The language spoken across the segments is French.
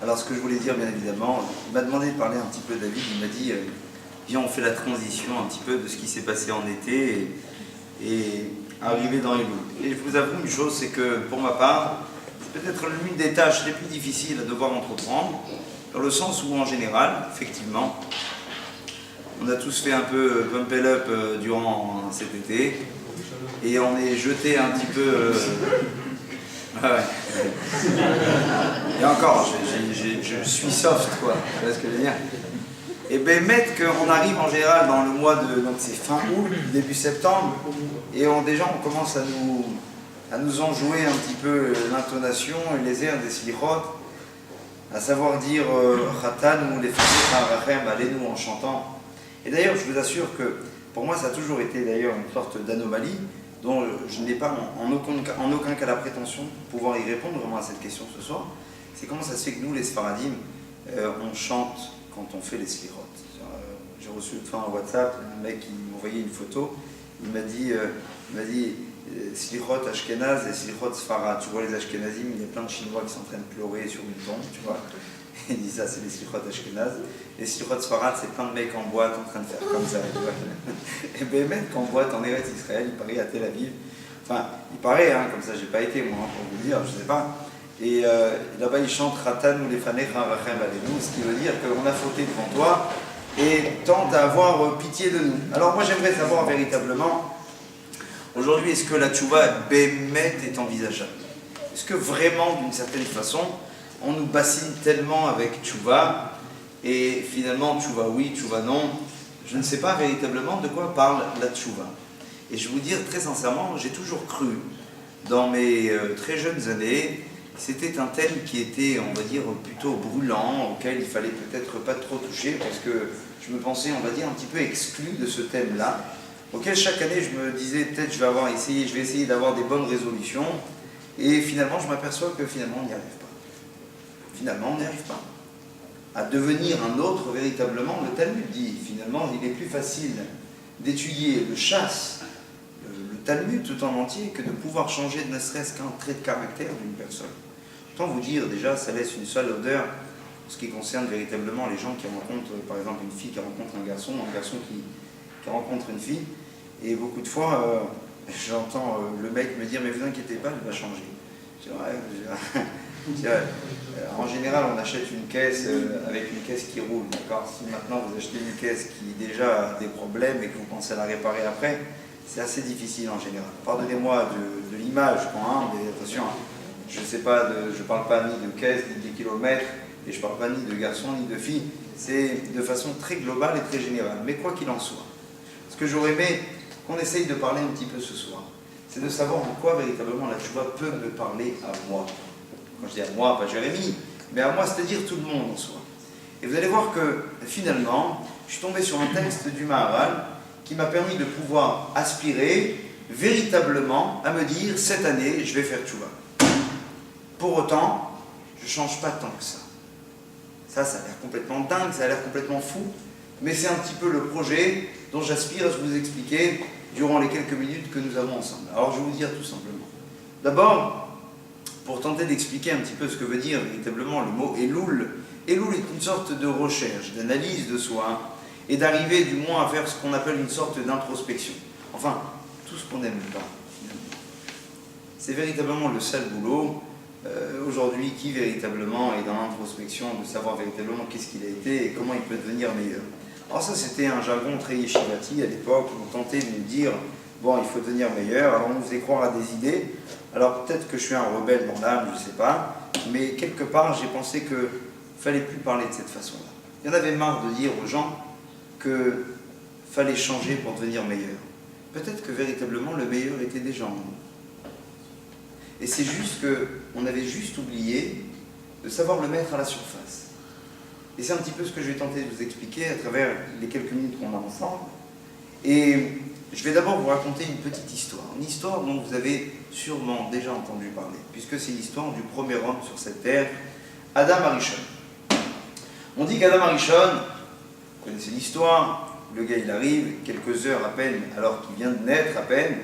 Alors ce que je voulais dire, bien évidemment, il m'a demandé de parler un petit peu, David, il m'a dit, viens on fait la transition un petit peu de ce qui s'est passé en été et arriver dans les loups. Et je vous avoue une chose, c'est que pour ma part, c'est peut-être l'une des tâches les plus difficiles à devoir entreprendre, dans le sens où en général, effectivement, on a tous fait un peu pump it up durant cet été, et on est jeté un petit peu... ouais. Et encore, je suis soft, quoi, tu vois ce que je veux dire. Et bien, mettre qu'on arrive en général dans le mois de... Donc c'est fin août, début septembre, et déjà on commence à nous enjouer un petit peu l'intonation et les airs des slichot, à savoir dire Khatan ou les Rachem, allez-nous en chantant. Et d'ailleurs, je vous assure que pour moi, ça a toujours été d'ailleurs une sorte d'anomalie dont je n'ai pas en aucun cas la prétention de pouvoir y répondre vraiment à cette question ce soir. C'est comment ça se fait que nous, les Sfaradim, on chante quand on fait les slichot. J'ai reçu une fois un WhatsApp, un mec qui m'envoyait une photo, il m'a dit slichot Ashkenaz et slichot Sfarad. Tu vois les Ashkenazim, il y a plein de Chinois qui sont en train de pleurer sur une tombe, tu vois. Il dit ça, c'est les slichot Ashkenaz. Et slichot Sfarad, c'est plein de mecs en boîte en train de faire comme ça, tu vois. Et ben mecs en boîte en Eretz Israël, il paraît à Tel Aviv. Enfin, il paraît, hein, comme ça, j'ai pas été moi, pour vous dire, je sais pas. Et là-bas, il chante Ratan ou les Fanecha Rachem Alenu, ce qui veut dire qu'on a fauté devant toi et tente à avoir pitié de nous. Alors moi, j'aimerais savoir véritablement, aujourd'hui, est-ce que la tchouva bémet est envisageable? Est-ce que vraiment, d'une certaine façon, on nous bassine tellement avec tchouva et finalement, tchouva oui, tchouva non? Je ne sais pas véritablement de quoi parle la tchouva. Et je vais vous dire très sincèrement, j'ai toujours cru, dans mes très jeunes années, c'était un thème qui était, on va dire, plutôt brûlant, auquel il fallait peut-être pas trop toucher, parce que je me pensais, on va dire, un petit peu exclu de ce thème-là, auquel chaque année je me disais, peut-être je vais essayer d'avoir des bonnes résolutions, et finalement je m'aperçois que finalement on n'y arrive pas. Finalement on n'y arrive pas. À devenir un autre, véritablement, le Talmud dit, finalement, il est plus facile d'étudier le chasse, le Talmud tout en entier, que de pouvoir changer ne serait-ce qu'un trait de caractère d'une personne. Autant vous dire, déjà, ça laisse une sale odeur en ce qui concerne véritablement les gens qui rencontrent, par exemple, une fille qui rencontre un garçon qui rencontre une fille, et beaucoup de fois, j'entends le mec me dire, mais vous inquiétez pas, elle va changer. Je dis, ouais, en général, on achète une caisse avec une caisse qui roule, d'accord? Si maintenant vous achetez une caisse qui déjà a des problèmes et que vous pensez à la réparer après, c'est assez difficile en général. Pardonnez-moi de l'image, mais attention, je ne parle pas ni de caisse, ni de kilomètres, et je ne parle pas ni de garçon, ni de fille. C'est de façon très globale et très générale. Mais quoi qu'il en soit, ce que j'aurais aimé qu'on essaye de parler un petit peu ce soir, c'est de savoir en quoi véritablement la tchouva peut me parler à moi. Quand je dis à moi, pas Jérémie, mais à moi, c'est-à-dire tout le monde en soi. Et vous allez voir que, finalement, je suis tombé sur un texte du Maharal qui m'a permis de pouvoir aspirer véritablement à me dire, cette année, je vais faire tchouva. Pour autant, je ne change pas tant que ça. Ça a l'air complètement dingue, ça a l'air complètement fou, mais c'est un petit peu le projet dont j'aspire à vous expliquer durant les quelques minutes que nous avons ensemble. Alors, je vais vous dire tout simplement. D'abord, pour tenter d'expliquer un petit peu ce que veut dire véritablement le mot Elul. Elul est une sorte de recherche, d'analyse de soi, et d'arriver du moins à faire ce qu'on appelle une sorte d'introspection. Enfin, tout ce qu'on n'aime pas. C'est véritablement le sale boulot, aujourd'hui, qui véritablement est dans l'introspection, de savoir véritablement qu'est-ce qu'il a été et comment il peut devenir meilleur. Alors ça, c'était un jargon très yeshivati à l'époque, où on tentait de nous dire, bon, il faut devenir meilleur, alors on nous faisait croire à des idées. Alors peut-être que je suis un rebelle dans l'âme, je ne sais pas, mais quelque part j'ai pensé qu'il ne fallait plus parler de cette façon-là. Il y en avait marre de dire aux gens qu'il fallait changer pour devenir meilleur. Peut-être que véritablement le meilleur était déjà en nous. Et c'est juste qu'on avait juste oublié de savoir le mettre à la surface. Et c'est un petit peu ce que je vais tenter de vous expliquer à travers les quelques minutes qu'on a ensemble. Et je vais d'abord vous raconter une petite histoire. Une histoire dont vous avez sûrement déjà entendu parler, puisque c'est l'histoire du premier homme sur cette terre, Adam Arishon. On dit qu'Adam Arishon, vous connaissez l'histoire, le gars il arrive, quelques heures à peine, alors qu'il vient de naître à peine,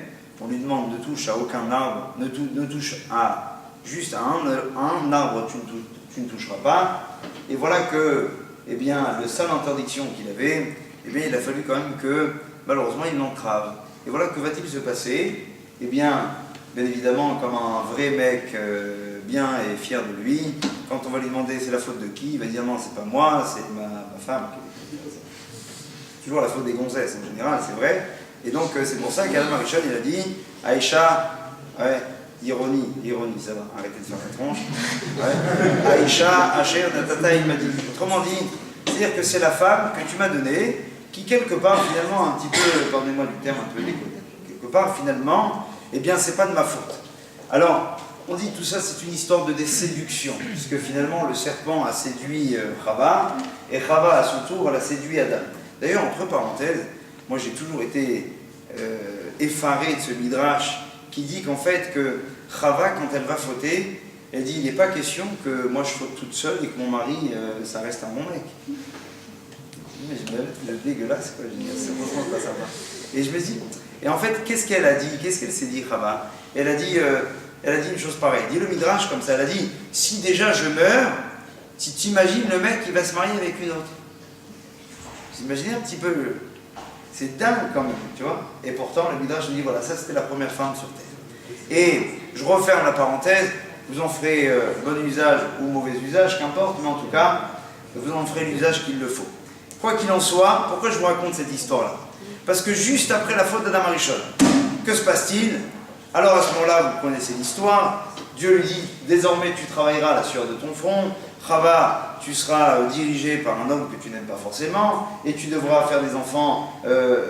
on lui demande ne touche à aucun arbre, ne touche à juste à un arbre tu ne toucheras pas. Et voilà que, eh bien, le seule interdiction qu'il avait, eh bien, il a fallu quand même que, malheureusement, il l'entrave. Et voilà que va-t-il se passer? Eh bien évidemment, comme un vrai mec bien et fier de lui, quand on va lui demander c'est la faute de qui, il va dire non, c'est pas moi, c'est ma femme. C'est toujours la faute des gonzesses en général, c'est vrai. Et donc c'est pour ça qu'Adam Arishon, il a dit Aïcha, ouais, ironie, ça va, arrêtez de faire la tronche. Ouais. Aïcha, Asher, Natata, il m'a dit. Autrement dit, c'est-à-dire que c'est la femme que tu m'as donnée, qui quelque part finalement un petit peu, pardonnez-moi du terme un peu décodé, quelque part finalement, eh bien c'est pas de ma faute. Alors, on dit tout ça c'est une histoire de séduction, puisque finalement le serpent a séduit Chava, et Chava à son tour l'a séduit Adam. D'ailleurs, entre parenthèses, moi j'ai toujours été effaré de ce midrash qui dit qu'en fait que Chava, quand elle va fauter, elle dit il n'est pas question que moi je faute toute seule et que mon mari ça reste un bon mec. Mais je me dégueulasse quoi, je dis c'est franchement pas sympa. Et je me dis, et en fait qu'est-ce qu'elle a dit, qu'est-ce qu'elle s'est dit Chava? Elle a dit une chose pareille, dit le midrash comme ça, elle a dit si déjà je meurs, si tu imagines le mec qui va se marier avec une autre. Vous imaginez un petit peu, c'est dingue quand même, tu vois. Et pourtant le midrash dit voilà, ça c'était la première femme sur terre. Et je referme la parenthèse, vous en ferez bon usage ou mauvais usage, qu'importe, mais en tout cas, vous en ferez l'usage qu'il le faut. Quoi qu'il en soit, pourquoi je vous raconte cette histoire-là? Parce que juste après la faute d'Adam Arishon, que se passe-t-il? Alors à ce moment-là, vous connaissez l'histoire, Dieu lui dit, désormais tu travailleras à la sueur de ton front, Chava, tu seras dirigé par un homme que tu n'aimes pas forcément, et tu devras faire des enfants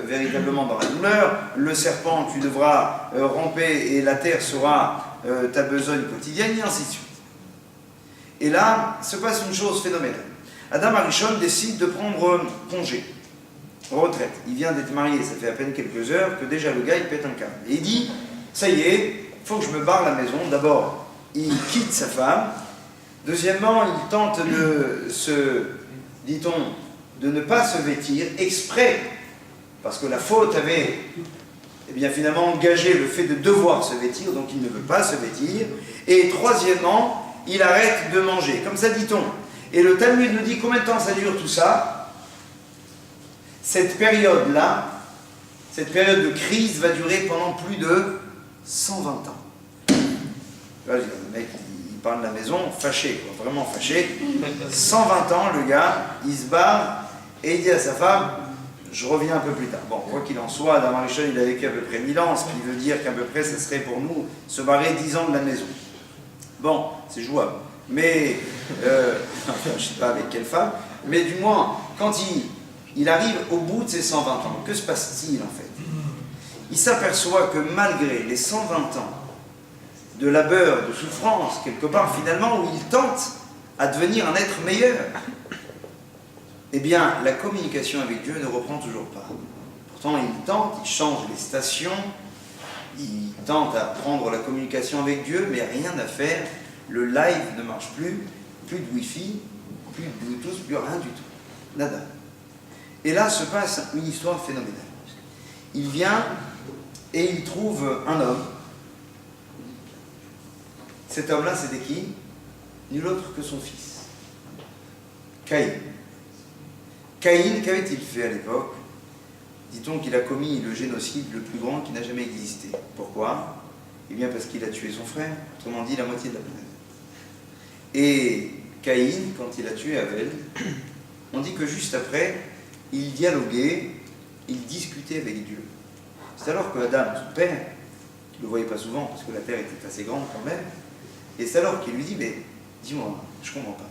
véritablement dans la douleur, le serpent, tu devras ramper, et la terre sera ta besogne quotidienne, et ainsi de suite. Et là, se passe une chose phénoménale. Adam Arishon décide de prendre congé, retraite. Il vient d'être marié, ça fait à peine quelques heures, que déjà le gars il pète un câble. Et il dit, ça y est, il faut que je me barre la maison. D'abord, il quitte sa femme. Deuxièmement, il tente de dit-on, de ne pas se vêtir exprès, parce que la faute avait, eh bien, finalement engagé le fait de devoir se vêtir, donc il ne veut pas se vêtir. Et troisièmement, il arrête de manger. Comme ça dit-on. Et le Talmud nous dit combien de temps ça dure tout ça? Cette période-là, cette période de crise va durer pendant plus de 120 ans. Là, le mec, il parle de la maison, fâché, quoi, vraiment fâché. 120 ans, le gars, il se barre et il dit à sa femme, je reviens un peu plus tard. Bon, quoi qu'il en soit, Adam Arishon, il a vécu à peu près 1000 ans, ce qui veut dire qu'à peu près, ça serait pour nous se barrer 10 ans de la maison. Bon, c'est jouable. Mais, enfin, je ne sais pas avec quelle femme, mais du moins, quand il arrive au bout de ses 120 ans, que se passe-t-il en fait? Il s'aperçoit que malgré les 120 ans de labeur, de souffrance, quelque part finalement, où il tente à devenir un être meilleur, eh bien, la communication avec Dieu ne reprend toujours pas. Pourtant, il tente, il change les stations, il tente à prendre la communication avec Dieu, mais rien à faire. Le live ne marche plus, plus de Wi-Fi, plus de Bluetooth, plus rien du tout. Nada. Et là se passe une histoire phénoménale. Il vient et il trouve un homme. Cet homme-là, c'était qui? Nul autre que son fils. Caïn. Caïn, qu'avait-il fait à l'époque? Dit-on qu'il a commis le génocide le plus grand qui n'a jamais existé. Pourquoi? Eh bien parce qu'il a tué son frère, autrement dit la moitié de la planète. Et Caïn, quand il a tué Abel, on dit que juste après, il dialoguait, il discutait avec Dieu. C'est alors que Adam, son père, qui ne le voyait pas souvent parce que la terre était assez grande quand même, et c'est alors qu'il lui dit, mais dis-moi, je ne comprends pas.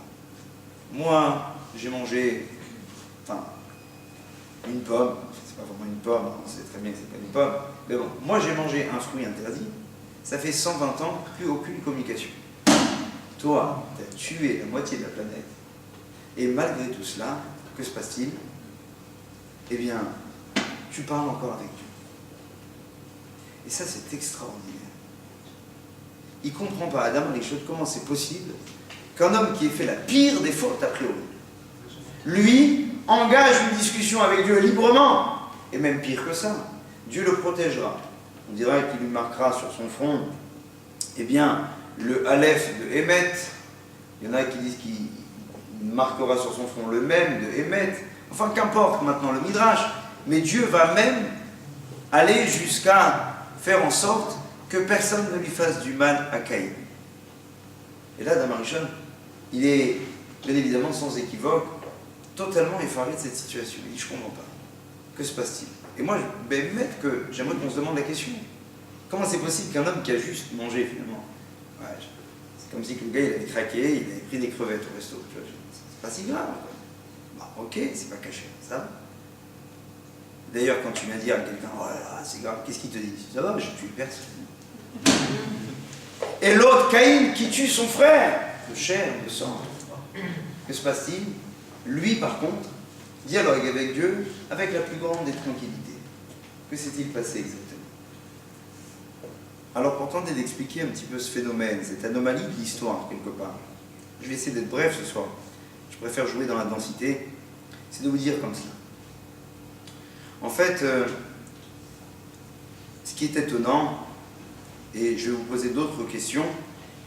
Moi, j'ai mangé, enfin, une pomme, c'est pas vraiment une pomme, on sait très bien que c'est pas une pomme, mais bon, moi j'ai mangé un fruit interdit, ça fait 120 ans, plus aucune communication. Toi, tu as tué la moitié de la planète, et malgré tout cela, que se passe-t-il? Eh bien, tu parles encore avec Dieu. Et ça, c'est extraordinaire. Il ne comprend pas, Adam Arishon, comment c'est possible qu'un homme qui ait fait la pire des fautes, a priori, lui, engage une discussion avec Dieu librement, et même pire que ça, Dieu le protégera. On dira qu'il lui marquera sur son front, eh bien, le Aleph de Emet. Il y en a qui disent qu'il marquera sur son front le même de Emet. Enfin, qu'importe maintenant le Midrash. Mais Dieu va même aller jusqu'à faire en sorte que personne ne lui fasse du mal à Caïn. Et là, Adam Arishon, il est bien évidemment sans équivoque totalement effaré de cette situation. Il dit, je ne comprends pas. Que se passe-t-il? Et moi, j'aimerais qu'on se demande la question. Comment c'est possible qu'un homme qui a juste mangé, finalement, ouais, c'est comme si le gars il avait craqué, il avait pris des crevettes au resto. C'est pas si grave. Bah, ok, c'est pas caché, ça. D'ailleurs, quand tu viens dire à quelqu'un, oh là là, c'est grave, qu'est-ce qu'il te dit? Ça va, je tue personne. Et l'autre, Caïn, qui tue son frère, de chair, de sang. Que se passe-t-il? Lui, par contre, dialogue avec Dieu avec la plus grande des tranquillités. Que s'est-il passé exactement? Alors, pour tenter d'expliquer un petit peu ce phénomène, cette anomalie de l'histoire, quelque part, je vais essayer d'être bref ce soir. Je préfère jouer dans la densité. C'est de vous dire comme cela. En fait, ce qui est étonnant, et je vais vous poser d'autres questions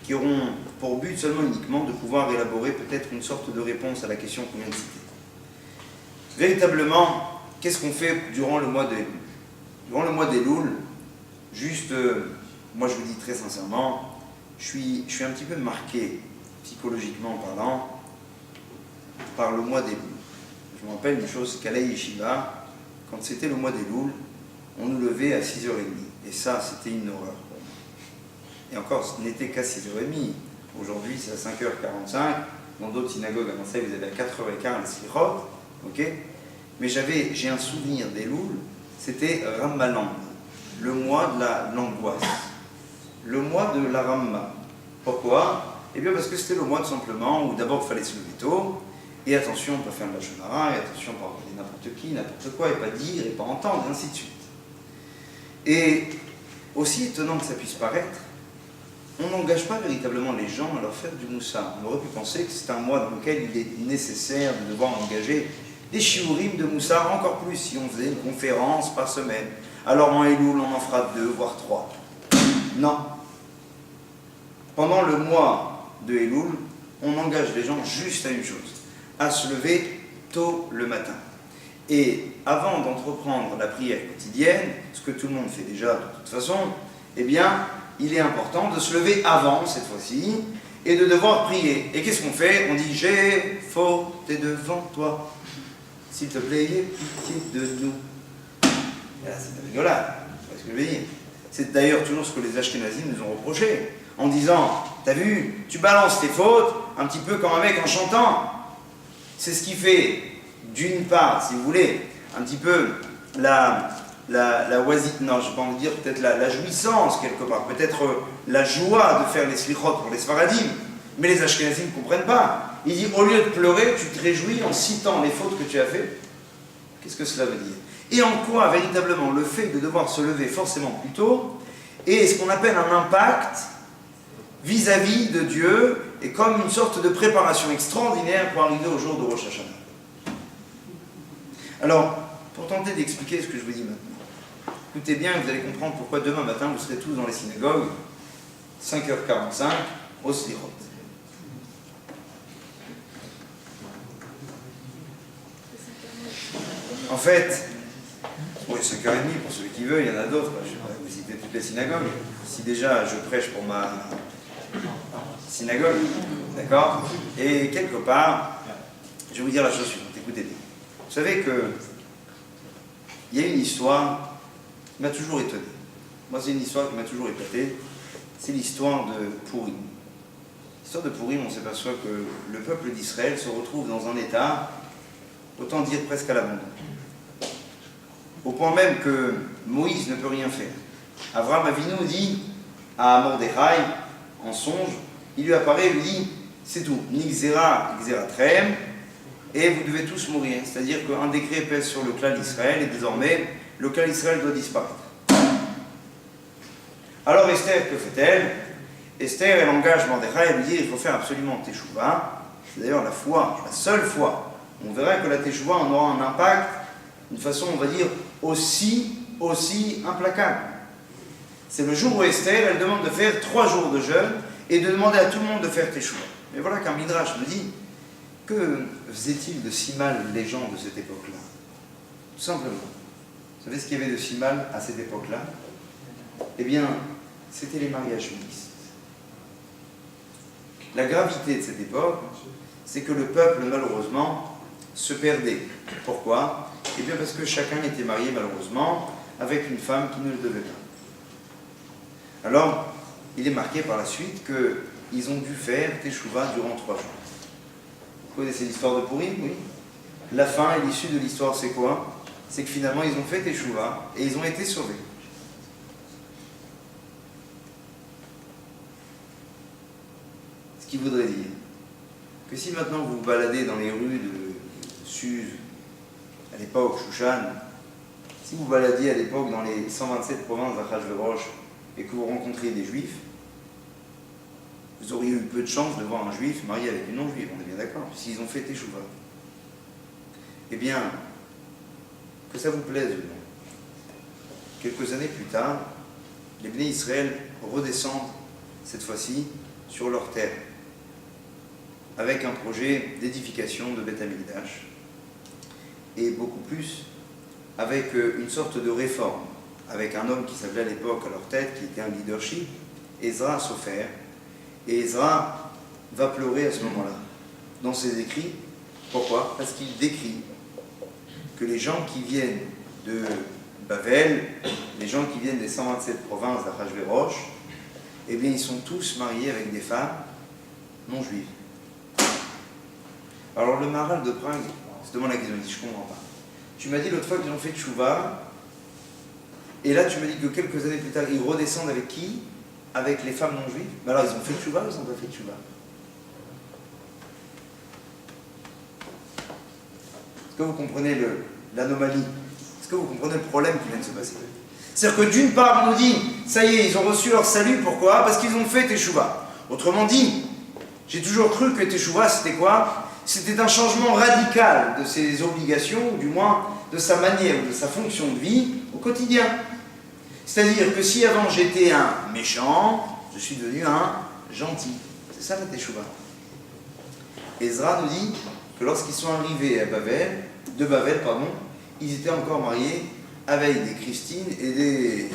qui auront pour but seulement uniquement de pouvoir élaborer peut-être une sorte de réponse à la question qu'on vient de citer. Véritablement, qu'est-ce qu'on fait durant le mois d'Elul? Durant le mois d'Elul, juste, moi je vous dis très sincèrement, je suis un petit peu marqué, psychologiquement parlant, par le mois d'Elul. Je me rappelle une chose qu'à la Yeshiva, quand c'était le mois d'Elul, on nous levait à 6h30. Et ça, c'était une horreur. Et encore, ce n'était qu'à 6h30. Aujourd'hui, c'est à 5h45. Dans d'autres synagogues à Marseille, vous avez à 4h15 les slichot. Ok? Mais j'ai un souvenir d'Elul, c'était Ramalan, le mois de l'angoisse. Le mois de la Ramma. Pourquoi? Eh bien parce que c'était le mois tout simplement où d'abord il fallait se lever tôt, et attention, pas faire de la shonara, et attention, pas regarder n'importe qui, n'importe quoi, et pas dire, et pas entendre, et ainsi de suite. Et aussi étonnant que ça puisse paraître, on n'engage pas véritablement les gens à leur faire du moussar. On aurait pu penser que c'est un mois dans lequel il est nécessaire de devoir engager des shiurim de moussar, encore plus si on faisait une conférence par semaine. Alors en Elul, on en fera 2, voire 3. Non. Pendant le mois de Elul, on engage les gens juste à une chose, à se lever tôt le matin. Et avant d'entreprendre la prière quotidienne, ce que tout le monde fait déjà de toute façon, eh bien, il est important de se lever avant, cette fois-ci, et de devoir prier. Et qu'est-ce qu'on fait? On dit, j'ai fauté devant toi. S'il te plaît, ayez pitié de nous. Et là, c'est rigolade, c'est ce que je veux dire. C'est d'ailleurs toujours ce que les Ashkénazim nous ont reproché, en disant, t'as vu, tu balances tes fautes, un petit peu comme un mec en chantant. C'est ce qui fait, d'une part, si vous voulez, un petit peu la non, je ne vais pas envie de dire peut-être la jouissance quelque part, peut-être la joie de faire les slichot pour les Sfaradim, mais les Ashkenazim ne comprennent pas. Il dit, au lieu de pleurer, tu te réjouis en citant les fautes que tu as faites. Qu'est-ce que cela veut dire? Et en quoi, véritablement, le fait de devoir se lever forcément plus tôt est ce qu'on appelle un impact vis-à-vis de Dieu, et comme une sorte de préparation extraordinaire pour arriver au jour de Rosh Hashanah. Alors, pour tenter d'expliquer ce que je vous dis maintenant, écoutez bien, vous allez comprendre pourquoi demain matin vous serez tous dans les synagogues, 5h45, au Slichot. En fait, oui, 5h30 pour celui qui veut, il y en a d'autres, je ne vais pas visiter toutes les synagogues. Si déjà je prêche pour ma synagogue, d'accord? Et quelque part, je vais vous dire la chose suivante, écoutez bien. Vous savez que il y a une histoire qui m'a toujours étonné. Moi, c'est une histoire qui m'a toujours épaté. C'est l'histoire de Pourim. L'histoire de Pourim, on s'aperçoit que le peuple d'Israël se retrouve dans un état, autant dire presque à l'abandon. Au point même que Moïse ne peut rien faire. Avraham Avinu dit à Mordechai, en songe, il lui apparaît et lui dit, c'est tout, Nixera, Xeratrem, et vous devez tous mourir. C'est-à-dire qu'un décret pèse sur le clan d'Israël, et désormais, le clan d'Israël doit disparaître. Alors Esther, que fait-elle? Esther, elle engage Mordechai, elle lui dit, il faut faire absolument Teshuvah. C'est d'ailleurs la foi, la seule foi. On verra que la Teshuvah en aura un impact, d'une façon, on va dire, aussi implacable. C'est le jour où Esther, elle demande de faire 3 jours de jeûne, et de demander à tout le monde de faire teshuva. Mais voilà qu'un midrash me dit, que faisaient-ils de si mal les gens de cette époque-là? Tout simplement. Vous savez ce qu'il y avait de si mal à cette époque-là? Eh bien, c'était les mariages mixtes. La gravité de cette époque, c'est que le peuple, malheureusement, se perdait. Pourquoi? Eh bien, parce que chacun était marié, malheureusement, avec une femme qui ne le devait pas. Alors, il est marqué par la suite qu'ils ont dû faire teshuva durant 3 jours. Vous connaissez l'histoire de Purim? Oui. La fin et l'issue de l'histoire, c'est quoi? C'est que finalement, ils ont fait teshuva et ils ont été sauvés. Ce qui voudrait dire que si maintenant vous vous baladez dans les rues de Suse, à l'époque, Shushan, si vous baladiez à l'époque dans les 127 provinces d'Achashverosh et que vous rencontriez des juifs, vous auriez eu peu de chance de voir un juif marié avec une non-juive, on est bien d'accord, s'ils ont fait teshuva. Eh bien, que ça vous plaise ou non, quelques années plus tard, les Bnei Israël redescendent, cette fois-ci, sur leur terre, avec un projet d'édification de Beth Amikdash, et beaucoup plus, avec une sorte de réforme, avec un homme qui s'appelait à l'époque à leur tête, qui était un leadership, Ezra Sofer. Et Ezra va pleurer à ce moment-là, dans ses écrits. Pourquoi? Parce qu'il décrit que les gens qui viennent de Bavel, les gens qui viennent des 127 provinces d'Achashverosh, eh bien, ils sont tous mariés avec des femmes non juives. Alors, le Maharal de Prague se demande la question, il dit, je ne comprends pas. Tu m'as dit l'autre fois qu'ils ont fait tchouva, et là, tu m'as dit que quelques années plus tard, ils redescendent avec qui? Avec les femmes non juives. Mais alors, ils ont fait tchouva ou ils n'ont pas fait tchouva? Est-ce que vous comprenez l'anomalie? Est-ce que vous comprenez le problème qui vient de se passer? C'est-à-dire que d'une part, on nous dit, ça y est, ils ont reçu leur salut, pourquoi? Parce qu'ils ont fait teshuva. Autrement dit, j'ai toujours cru que teshuva, c'était quoi? C'était un changement radical de ses obligations, ou du moins de sa manière, de sa fonction de vie au quotidien. C'est-à-dire que si avant j'étais un méchant, je suis devenu un gentil. C'est ça la teshuva. Ezra nous dit que lorsqu'ils sont arrivés à Bavel, ils étaient encore mariés avec des Christine et des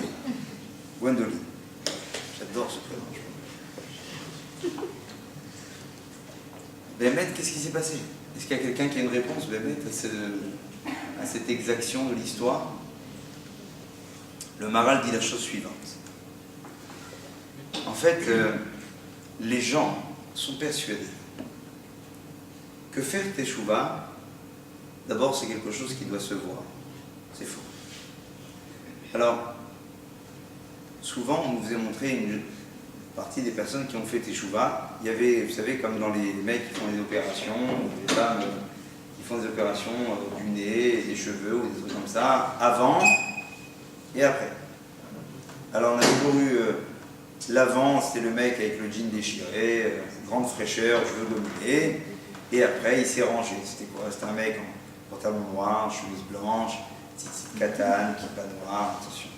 Gwendoline. J'adore ce prénom. Bémet, qu'est-ce qui s'est passé? Est-ce qu'il y a quelqu'un qui a une réponse, Bémet, à cette exaction de l'histoire? Le Maharal dit la chose suivante. En fait, les gens sont persuadés que faire teshuva, d'abord, c'est quelque chose qui doit se voir. C'est faux. Alors, souvent, on nous a montré une partie des personnes qui ont fait teshuva. Il y avait, vous savez, comme dans les mecs qui font des opérations, ou les femmes qui font des opérations du nez, des cheveux, ou des trucs comme ça, avant et après. Alors, on a toujours eu l'avant, c'était le mec avec le jean déchiré, grande fraîcheur, cheveux gominés, et après, il s'est rangé. C'était quoi? C'était un mec en pantalon noir, chemise blanche, petite katane, kippa noire, attention.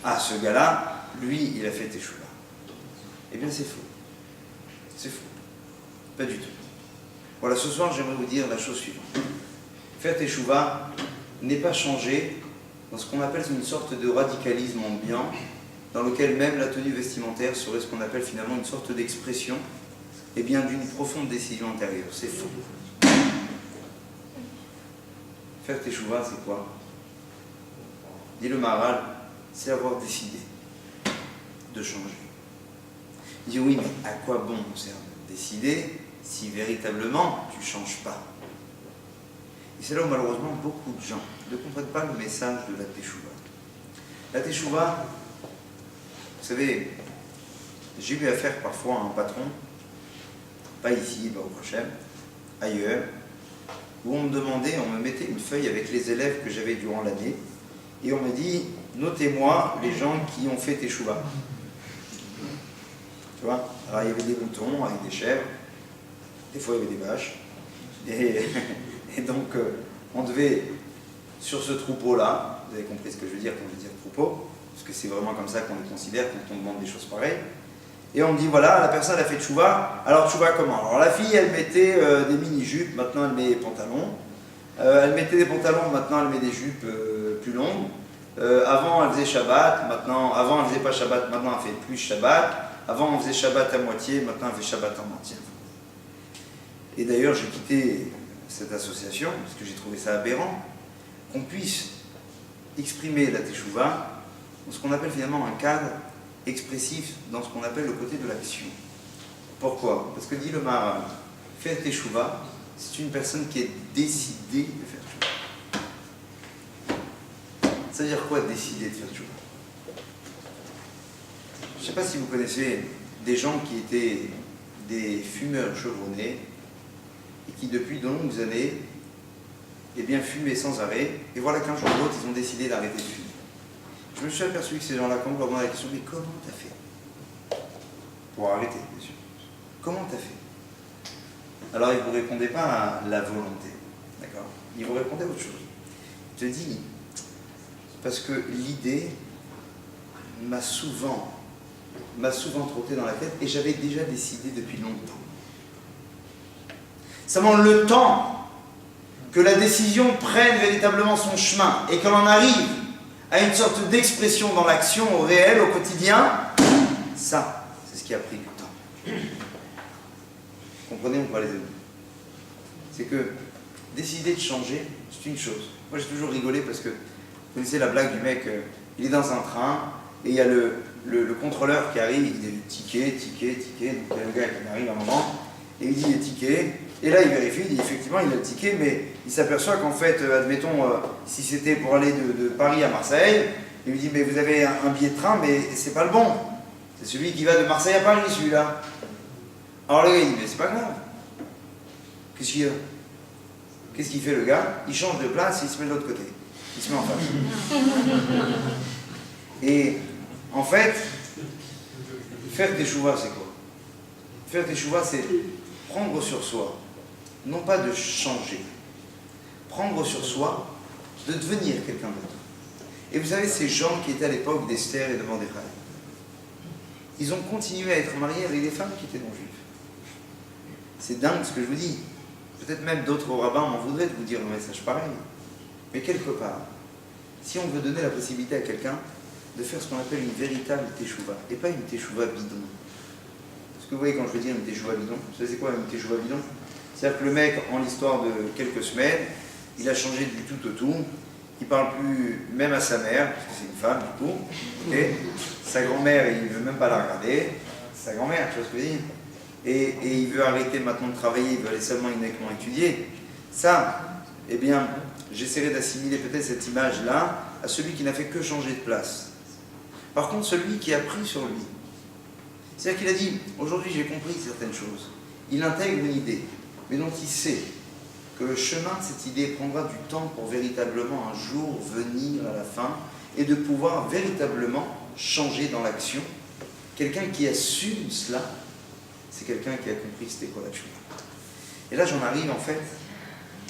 Ah, ce gars-là, lui, il a fait teshuva. Eh bien, c'est faux. C'est faux. Pas du tout. Voilà, ce soir, j'aimerais vous dire la chose suivante. Faire teshuva n'est pas changer dans ce qu'on appelle une sorte de radicalisme ambiant, dans lequel même la tenue vestimentaire serait ce qu'on appelle finalement une sorte d'expression, eh bien, d'une profonde décision intérieure. C'est faux. Faire teshuva, c'est quoi? Dit le Maharal, c'est avoir décidé de changer. Il dit oui, mais à quoi bon sert de décider si véritablement tu ne changes pas? Et c'est là où malheureusement beaucoup de gens ne comprennent pas le message de la teshuva. La teshuva, vous savez, j'ai eu affaire parfois à un patron, pas ici, pas au prochain, ailleurs, où on me demandait, on me mettait une feuille avec les élèves que j'avais durant l'année, et on me dit, notez-moi les gens qui ont fait teshuva. Tu vois? Alors il y avait des moutons avec des chèvres, des fois il y avait des vaches, et donc on devait, sur ce troupeau-là, vous avez compris ce que je veux dire quand je veux dire troupeau, parce que c'est vraiment comme ça qu'on les considère quand on demande des choses pareilles, Et on me dit, voilà, la personne a fait tchouva, alors tchouva comment? Alors la fille, elle mettait des mini-jupes, maintenant elle met des pantalons. Elle mettait des pantalons, maintenant elle met des jupes plus longues. Avant elle faisait Shabbat, avant elle faisait pas Shabbat, maintenant elle fait plus Shabbat. Avant on faisait Shabbat à moitié, maintenant elle fait Shabbat en entier. Et d'ailleurs j'ai quitté cette association, parce que j'ai trouvé ça aberrant, qu'on puisse exprimer la Teshuvah dans ce qu'on appelle finalement un cadre expressif, dans ce qu'on appelle le côté de l'action. Pourquoi? Parce que dit le Maharal, faire Teshuvah, c'est une personne qui est décidée de faire Teshuvah. Ça veut dire quoi décider de faire Teshuvah? Je ne sais pas si vous connaissez des gens qui étaient des fumeurs chevronnés et qui depuis de longues années eh bien, fumaient sans arrêt, et voilà qu'un jour ou l'autre ils ont décidé d'arrêter de fumer. Je me suis aperçu que ces gens-là, quand on leur demande la question, mais comment t'as fait pour arrêter, bien sûr? Comment t'as fait? Alors ils ne vous répondaient pas à la volonté, d'accord? Ils vous répondaient à autre chose. Je te dis, parce que l'idée m'a souvent trotté dans la tête et j'avais déjà décidé depuis longtemps. Seulement le temps que la décision prenne véritablement son chemin et qu'on en arrive à une sorte d'expression dans l'action, au réel, au quotidien, ça, c'est ce qui a pris du temps. Comprenez ou pas les amis? C'est que décider de changer, c'est une chose. Moi j'ai toujours rigolé parce que, vous connaissez la blague du mec, il est dans un train et il y a le contrôleur qui arrive, il dit ticket, donc il y a le gars qui arrive à un moment, et il dit ticket, et là il vérifie, il dit effectivement il a le ticket, mais il s'aperçoit qu'en fait, admettons, si c'était pour aller de Paris à Marseille, il lui dit mais vous avez un billet de train, mais c'est pas le bon, c'est celui qui va de Marseille à Paris celui-là. Alors le gars il dit mais c'est pas grave, qu'est-ce qu'il y a? Qu'est-ce qu'il fait le gars? Il change de place et il se met de l'autre côté, il se met en face. Et en fait, faire Teshuvah, c'est quoi? Faire Teshuvah, c'est prendre sur soi, non pas de changer, prendre sur soi de devenir quelqu'un d'autre. Et vous savez, ces gens qui étaient à l'époque d'Esther et de Mordechai, ils ont continué à être mariés avec des femmes qui étaient non-juives. C'est dingue ce que je vous dis. Peut-être même d'autres rabbins m'en voudraient de vous dire un message pareil. Mais quelque part, si on veut donner la possibilité à quelqu'un de faire ce qu'on appelle une véritable Teshuvah, et pas une Teshuvah bidon. Parce que vous voyez, quand je veux dire une Teshuvah bidon, vous savez c'est quoi une Teshuvah bidon? C'est-à-dire que le mec, en l'histoire de quelques semaines, il a changé du tout au tout, il ne parle plus même à sa mère, parce que c'est une femme du coup, okay. Sa grand-mère, il ne veut même pas la regarder, sa grand-mère, tu vois ce que je veux dire? Et il veut arrêter maintenant de travailler, il veut aller seulement uniquement étudier. Ça, eh bien, j'essaierai d'assimiler peut-être cette image-là à celui qui n'a fait que changer de place. Par contre, celui qui a pris sur lui, c'est-à-dire qu'il a dit, aujourd'hui j'ai compris certaines choses, il intègre une idée, mais dont il sait que le chemin de cette idée prendra du temps pour véritablement un jour venir à la fin et de pouvoir véritablement changer dans l'action. Quelqu'un qui assume cela, c'est quelqu'un qui a compris c'était quoi la Teshuvah. Et là j'en arrive en fait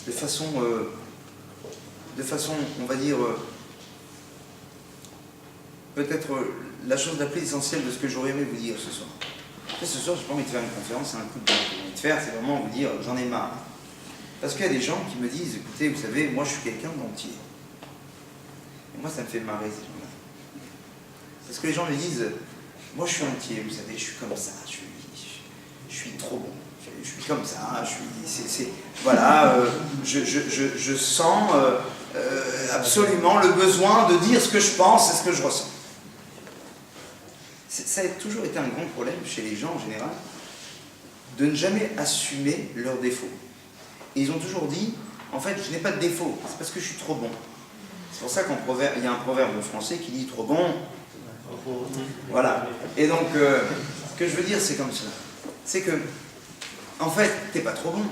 de façon on va dire, peut-être la chose la plus essentielle de ce que j'aurais aimé vous dire ce soir. Après, ce soir, je n'ai pas envie de faire une conférence, c'est un coup de j'ai envie de faire, c'est vraiment vous dire j'en ai marre. Parce qu'il y a des gens qui me disent, écoutez, vous savez, moi je suis quelqu'un d'entier. Et moi ça me fait marrer ces gens-là. Parce que les gens me disent, moi je suis entier, vous savez, je suis comme ça, je suis trop bon. Je suis comme ça, voilà, je sens absolument le besoin de dire ce que je pense et ce que je ressens. Ça a toujours été un grand problème chez les gens en général, de ne jamais assumer leurs défauts. Et ils ont toujours dit, en fait, je n'ai pas de défaut, c'est parce que je suis trop bon. C'est pour ça qu'il y a un proverbe français qui dit trop bon. Voilà. Et donc, ce que je veux dire, c'est comme cela. C'est que, en fait, t'es pas trop bon.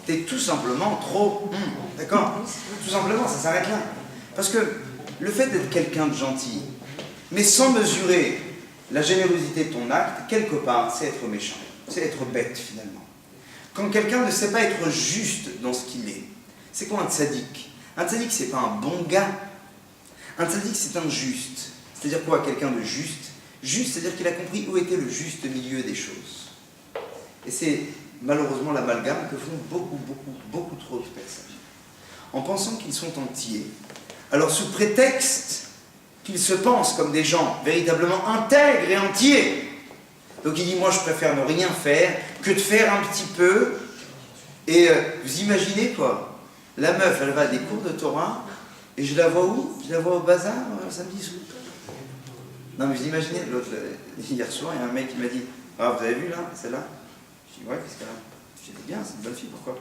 T'es tout simplement trop bon. D'accord? Tout simplement, ça s'arrête là. Parce que le fait d'être quelqu'un de gentil, mais sans mesurer la générosité de ton acte, quelque part, c'est être méchant. C'est être bête, finalement. Quand quelqu'un ne sait pas être juste dans ce qu'il est, c'est quoi un tzaddik? Un tzaddik, c'est pas un bon gars. Un tzaddik, c'est un juste. C'est-à-dire quoi, quelqu'un de juste? Juste, c'est-à-dire qu'il a compris où était le juste milieu des choses. Et c'est malheureusement l'amalgame que font beaucoup trop de personnes. En pensant qu'ils sont entiers. Alors sous prétexte qu'ils se pensent comme des gens véritablement intègres et entiers. Donc il dit, moi je préfère ne rien faire que de faire un petit peu. Et vous imaginez quoi? La meuf, elle va à des cours de Torah, et je la vois où? Je la vois au bazar samedi soir. Non mais vous imaginez, l'autre, hier soir, il y a un mec qui m'a dit, ah vous avez vu là, celle-là? Je dis, ouais, qu'est-ce qu'elle a? Je dis, bien, c'est une bonne fille, pourquoi?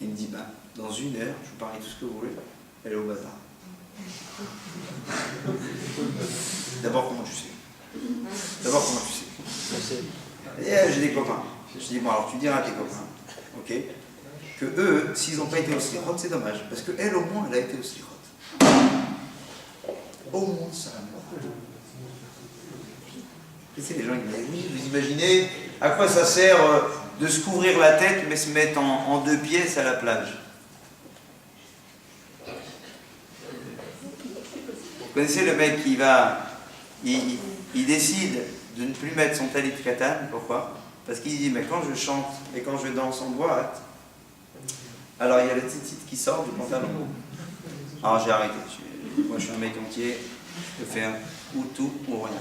Il me dit, bah, dans 1 heure, je vous parle tout ce que vous voulez, elle est au bazar. D'abord, comment tu sais? D'abord, comment tu sais? Et j'ai des copains. Je dis, bon, alors tu diras à tes copains, ok, que eux, s'ils n'ont pas été au slichot, c'est dommage, parce qu'elle, au moins, elle a été au slichot. Au moins ça. Et c'est les gens qui me disent, oui, vous imaginez à quoi ça sert de se couvrir la tête, mais se mettre en 2 pièces à la plage? Vous connaissez le mec qui va, il décide de ne plus mettre son talit katan, pourquoi? Parce qu'il dit, mais quand je chante et quand je danse en boîte, alors il y a le tzitzit qui sort du pantalon. Alors j'ai arrêté, moi je suis un mec entier, je peux faire ou tout ou rien.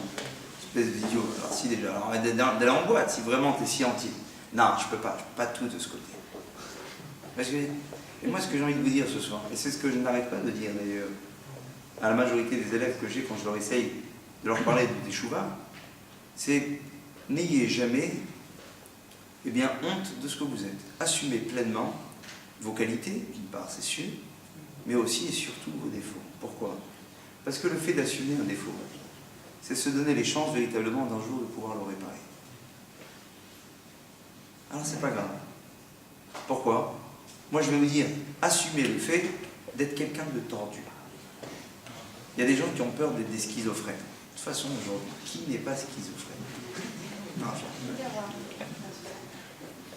Espèce d'idiot, alors si déjà, alors d'aller en boîte, si vraiment t'es si entier. Non, je peux pas tout de ce côté. Parce que, et moi ce que j'ai envie de vous dire ce soir, et c'est ce que je n'arrête pas de dire d'ailleurs, à la majorité des élèves que j'ai quand je leur essaye de leur parler des chouvas, c'est n'ayez jamais honte de ce que vous êtes. Assumez pleinement vos qualités, d'une part c'est sûr, mais aussi et surtout vos défauts. Pourquoi? Parce que le fait d'assumer un défaut, c'est se donner les chances véritablement d'un jour de pouvoir le réparer. Alors c'est pas grave. Pourquoi? Moi je vais vous dire, assumez le fait d'être quelqu'un de tordu. Il y a des gens qui ont peur d'être des schizophrènes. De toute façon, aujourd'hui, qui n'est pas schizophrène? Non,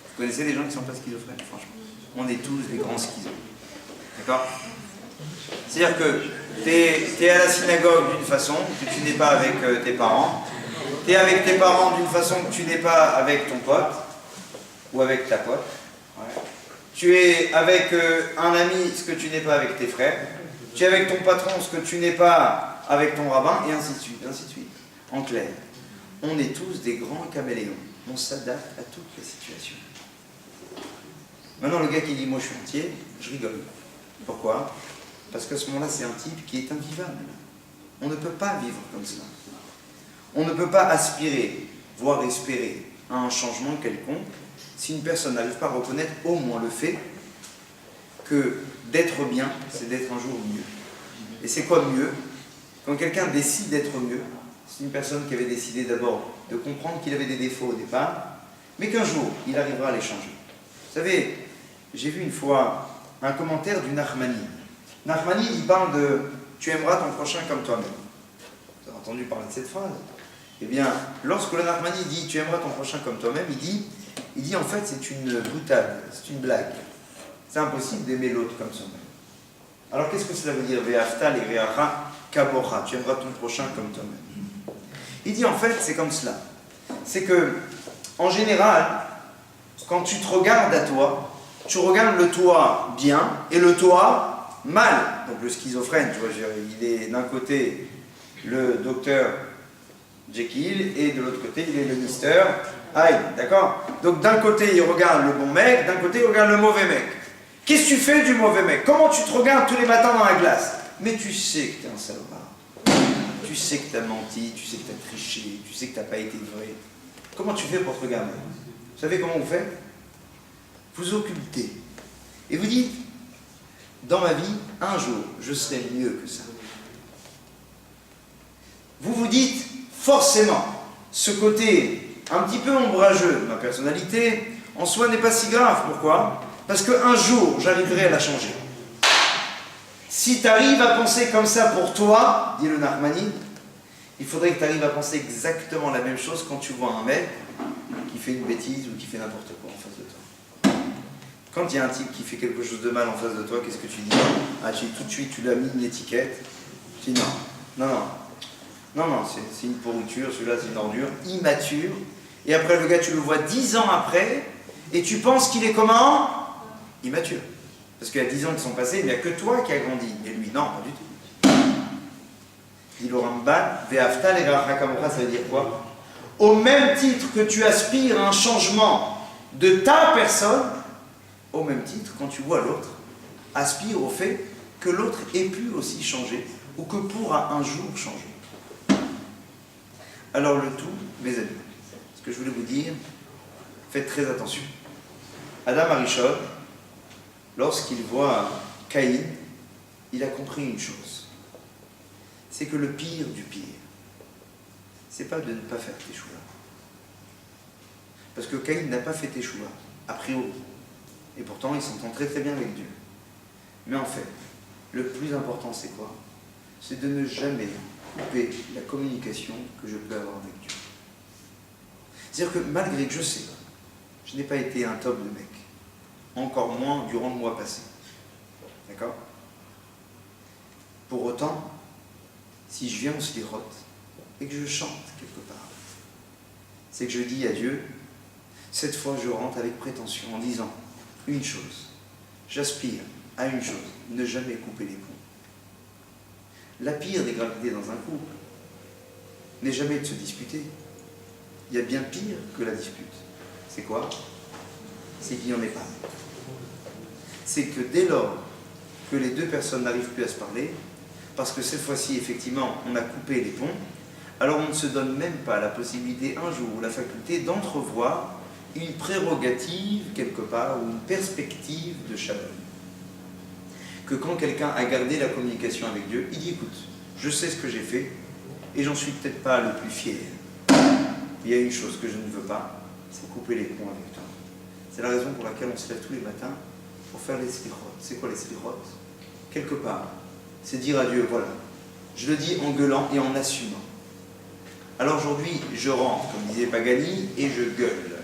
vous connaissez des gens qui ne sont pas schizophrènes, franchement? On est tous des grands schizos. D'accord? C'est-à-dire que tu es à la synagogue d'une façon que tu n'es pas avec tes parents. Tu es avec tes parents d'une façon que tu n'es pas avec ton pote. Ou avec ta pote. Ouais. Tu es avec un ami ce que tu n'es pas avec tes frères. Tu es avec ton patron ce que tu n'es pas avec ton rabbin, et ainsi de suite, ainsi de suite. En clair, on est tous des grands caméléons. On s'adapte à toutes les situations. Maintenant, le gars qui dit « moi je suis entier », je rigole. Pourquoi? Parce qu'à ce moment-là, c'est un type qui est invivable. On ne peut pas vivre comme cela. On ne peut pas aspirer, voire espérer, à un changement quelconque si une personne n'arrive pas à reconnaître au moins le fait que d'être bien, c'est d'être un jour mieux. Et c'est quoi mieux? Quand quelqu'un décide d'être mieux, c'est une personne qui avait décidé d'abord de comprendre qu'il avait des défauts au départ, mais qu'un jour, il arrivera à les changer. Vous savez, j'ai vu une fois un commentaire du Nachmani. Nachmani, il parle de « tu aimeras ton prochain comme toi-même ». Vous avez entendu parler de cette phrase? Eh bien, lorsque le Nachmani dit « tu aimeras ton prochain comme toi-même », il dit en fait c'est une boutade, c'est une blague. C'est impossible d'aimer l'autre comme soi-même. Alors qu'est-ce que cela veut dire? Ve'afta lireacha kamocha, tu aimeras ton prochain comme toi-même. Il dit en fait c'est comme cela. C'est que, en général, quand tu te regardes à toi, tu regardes le toi bien et le toi mal. Donc le schizophrène, tu vois, il est d'un côté le docteur Jekyll et de l'autre côté il est le Mister Hyde, d'accord? Donc d'un côté il regarde le bon mec, d'un côté il regarde le mauvais mec. Qu'est-ce que tu fais du mauvais mec? Comment tu te regardes tous les matins dans la glace? Mais tu sais que tu es un salopard. Tu sais que tu as menti, tu sais que tu as triché, tu sais que tu n'as pas été vrai. Comment tu fais pour te regarder? Vous savez comment vous faites? Vous occultez. Et vous dites, dans ma vie, un jour, je serai mieux que ça. Vous vous dites, forcément, ce côté un petit peu ombrageux de ma personnalité, en soi n'est pas si grave. Pourquoi? Parce qu'un jour, j'arriverai à la changer. Si tu arrives à penser comme ça pour toi, dit le Nachmani, il faudrait que tu arrives à penser exactement la même chose quand tu vois un mec qui fait une bêtise ou qui fait n'importe quoi en face de toi. Quand il y a un type qui fait quelque chose de mal en face de toi, qu'est-ce que tu dis? Ah, tout de suite, tu l'as mis une étiquette. Tu dis non. Non, non, c'est une pourriture, celui-là c'est une ordure, immature. Et après le gars, tu le vois 10 ans après, et tu penses qu'il est comment? Immature. Parce qu'il y a 10 ans qui sont passés, il n'y a que toi qui as grandi. Et lui, non, pas du tout. Dit le Ramban, Ve'afta le'reacha kamocha, ça veut dire quoi? Au même titre que tu aspires à un changement de ta personne, au même titre, quand tu vois l'autre, aspire au fait que l'autre ait pu aussi changer, ou que pourra un jour changer. Alors le tout, mes amis, ce que je voulais vous dire, faites très attention. Adam Arishon, lorsqu'il voit Caïn, il a compris une chose. C'est que le pire du pire, c'est pas de ne pas faire teshuva. Parce que Caïn n'a pas fait teshuva, a priori. Et pourtant, il s'entend très très bien avec Dieu. Mais en fait, le plus important, c'est quoi? C'est de ne jamais couper la communication que je peux avoir avec Dieu. C'est-à-dire que malgré que je sais, je n'ai pas été un top de mec. Encore moins durant le mois passé. D'accord? Pour autant, si je viens au Slichot et que je chante quelque part, c'est que je dis à Dieu, cette fois je rentre avec prétention en disant une chose, j'aspire à une chose, ne jamais couper les ponts. La pire des gravités dans un couple n'est jamais de se disputer. Il y a bien pire que la dispute. C'est quoi? C'est qu'il n'y en ait pas. C'est que dès lors que les deux personnes n'arrivent plus à se parler, parce que cette fois-ci, effectivement, on a coupé les ponts, alors on ne se donne même pas la possibilité un jour ou la faculté d'entrevoir une prérogative quelque part ou une perspective de shalom. Que quand quelqu'un a gardé la communication avec Dieu, il dit écoute, je sais ce que j'ai fait et j'en suis peut-être pas le plus fier. Il y a une chose que je ne veux pas, c'est couper les ponts avec toi. C'est la raison pour laquelle on se lève tous les matins pour faire les slichot. C'est quoi les slichot? Quelque part, c'est dire à Dieu, voilà, je le dis en gueulant et en assumant. Alors aujourd'hui, je rentre, comme disait Pagani, et je gueule.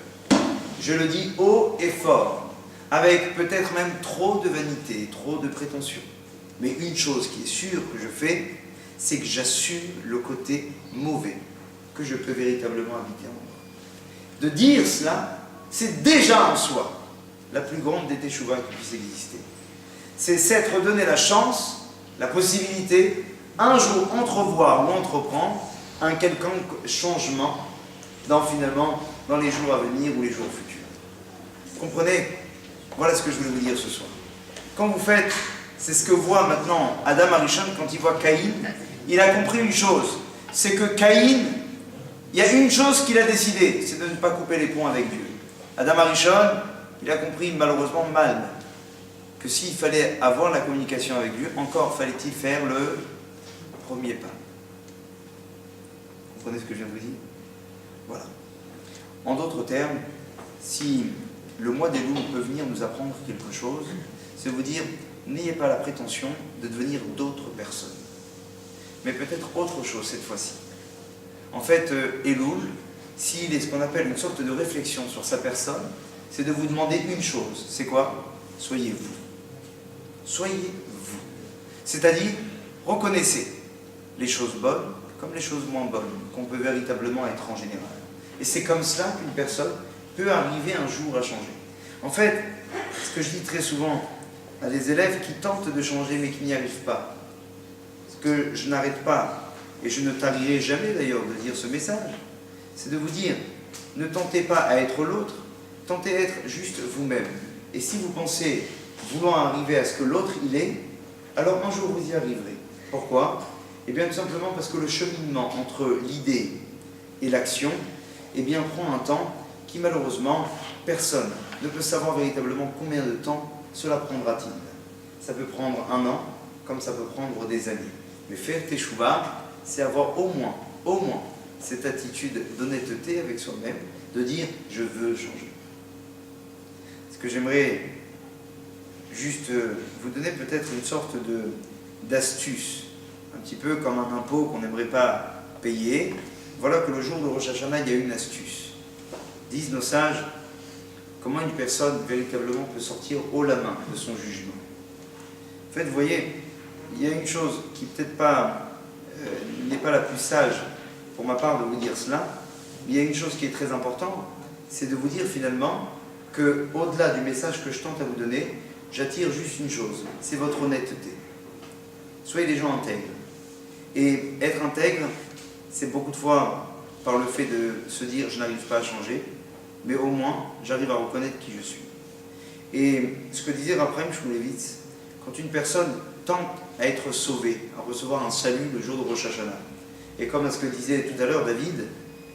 Je le dis haut et fort, avec peut-être même trop de vanité, trop de prétention. Mais une chose qui est sûre que je fais, c'est que j'assume le côté mauvais que je peux véritablement habiter en moi. De dire cela, c'est déjà en soi la plus grande des teshuva qui puisse exister. C'est s'être donné la chance, la possibilité, un jour entrevoir ou entreprendre un quelconque changement finalement dans les jours à venir ou les jours futurs. Vous comprenez? Voilà ce que je voulais vous dire ce soir. Quand vous faites, c'est ce que voit maintenant Adam Arishon quand il voit Caïn, il a compris une chose, c'est que Caïn, il y a une chose qu'il a décidé, c'est de ne pas couper les ponts avec Dieu. Adam Arishon, il a compris malheureusement mal que s'il fallait avoir la communication avec Dieu, encore fallait-il faire le premier pas. Vous comprenez ce que je viens de vous dire? Voilà. En d'autres termes, si le mois des loups peut venir nous apprendre quelque chose, c'est vous dire, n'ayez pas la prétention de devenir d'autres personnes. Mais peut-être autre chose cette fois-ci. En fait, Elul, s'il est ce qu'on appelle une sorte de réflexion sur sa personne, c'est de vous demander une chose. C'est quoi? Soyez vous. Soyez vous. C'est-à-dire, reconnaissez les choses bonnes comme les choses moins bonnes, qu'on peut véritablement être en général. Et c'est comme cela qu'une personne peut arriver un jour à changer. En fait, ce que je dis très souvent à des élèves qui tentent de changer mais qui n'y arrivent pas, ce que je n'arrête pas, et je ne tarirai jamais d'ailleurs de dire ce message, c'est de vous dire, ne tentez pas à être l'autre, tentez à être juste vous-même. Et si vous pensez vouloir arriver à ce que l'autre il est, alors un jour vous y arriverez. Pourquoi? Eh bien tout simplement parce que le cheminement entre l'idée et l'action, eh bien prend un temps qui malheureusement, personne ne peut savoir véritablement combien de temps cela prendra-t-il. Ça peut prendre un an, comme ça peut prendre des années. Mais faire teshuva, c'est avoir au moins, cette attitude d'honnêteté avec soi-même, de dire « je veux changer ». Ce que j'aimerais juste vous donner peut-être une sorte d'astuce, un petit peu comme un impôt qu'on n'aimerait pas payer. Voilà que le jour de Rosh Hashanah, il y a une astuce. Disent nos sages, comment une personne véritablement peut sortir haut la main de son jugement. En fait, vous voyez, il y a une chose qui peut-être pas n'est pas la plus sage pour ma part de vous dire cela. Il y a une chose qui est très importante, c'est de vous dire finalement que, au-delà du message que je tente à vous donner, j'attire juste une chose, c'est votre honnêteté. Soyez des gens intègres. Et être intègre, c'est beaucoup de fois par le fait de se dire je n'arrive pas à changer, mais au moins j'arrive à reconnaître qui je suis. Et ce que disait Raphaël Shmulevitz, quand une personne tente à être sauvée, à recevoir un salut le jour de Rosh Hashanah, et comme à ce que disait tout à l'heure David,